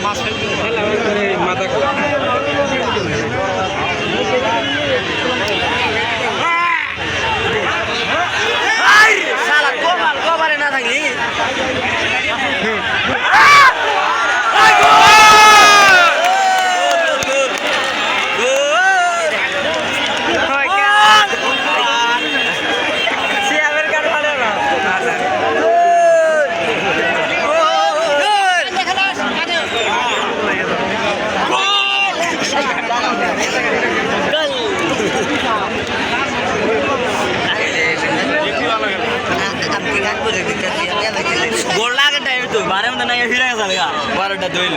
না থাকলি गोल्डा का टाइम तो बारे में नहीं हिरा का चलेगा 12টা দইল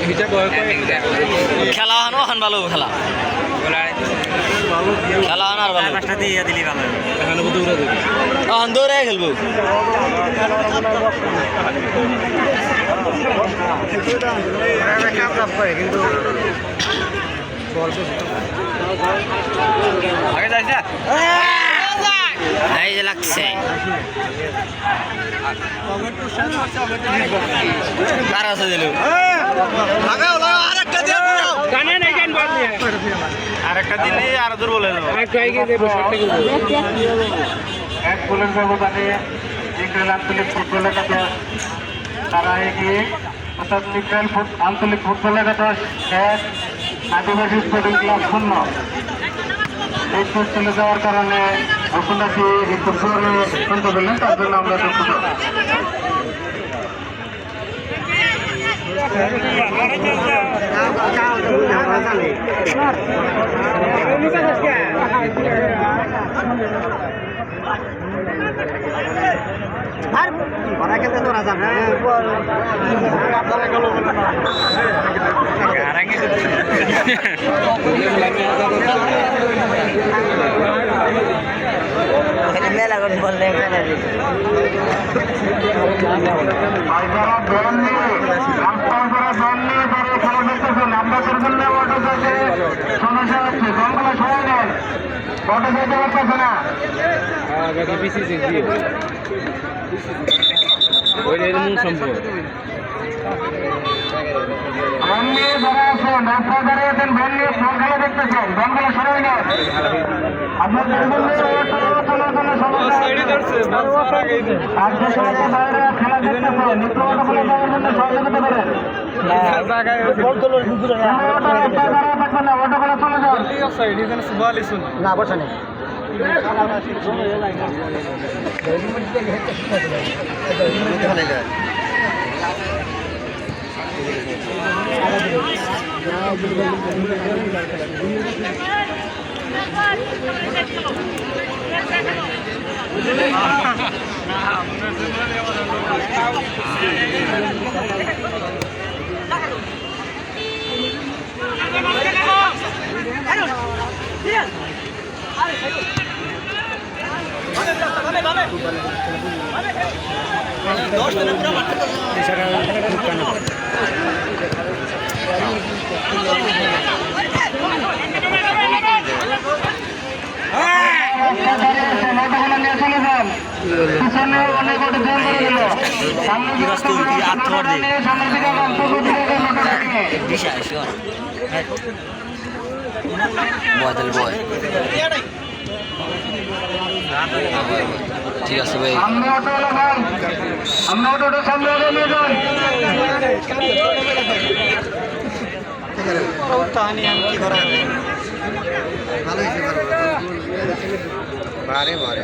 হিটা কয় খেলা হনো হন ভালো খেলা খেলা হন আর ভালো পাঁচটা দিয়ে দিলি ভালো এখানে দৌড়া দিবি হন দৌড়ে খেলবো কাপ কাপ করে কিন্তু বল আগে যাই না এই যে লাগছে কার আছে দিল লাগাও লাগাও আরেকটা দিয়ে দাও কানে নাই কেন বল দিয়ে আরেকটা দিলে আর দুর্বল হয়ে যাবে ট্রাই করে দেব শটটা করব এক গোলের ব্যবধানে ইংরেজ আঞ্চলিক ফুটবল একাদশ তারা এগিয়ে অর্থাৎ ইংরেজ আঞ্চলিক ফুটবল একাদশ 1 আদিবাসী স্পোর্টিং ক্লাব 0 এই ম্যাচ চলে যাওয়ার কারণে ঘোষণাটি একটু পরে শুনতে পেলেন তার জন্য আমরা দুঃখিত আর বড় খেলতে তো না যাবে মেলা কোন বললে মেলা দিই আইজারা দলনি রাস্তার দলনি বড় খেলা দেখতেছেন আমরা করবেন না ওটা থেকে সমস্যা হচ্ছে দলগুলো সবাই নেন ওটা যেতে পারতেছে না বাকি পিসিসি দিয়ে ওইটার মূল সম্পর্ক বলনি যারা আছেন রাস্তায় দাঁড়িয়েছেন বলনি বল খেলা দেখতেছেন দলগুলো সবাই নেন আপনাদের না বসা নেই ঠিক আছে ভাই আমরা ওটা সামনে নিয়ে যান কি করা ভালো হয়েছে বারে বারে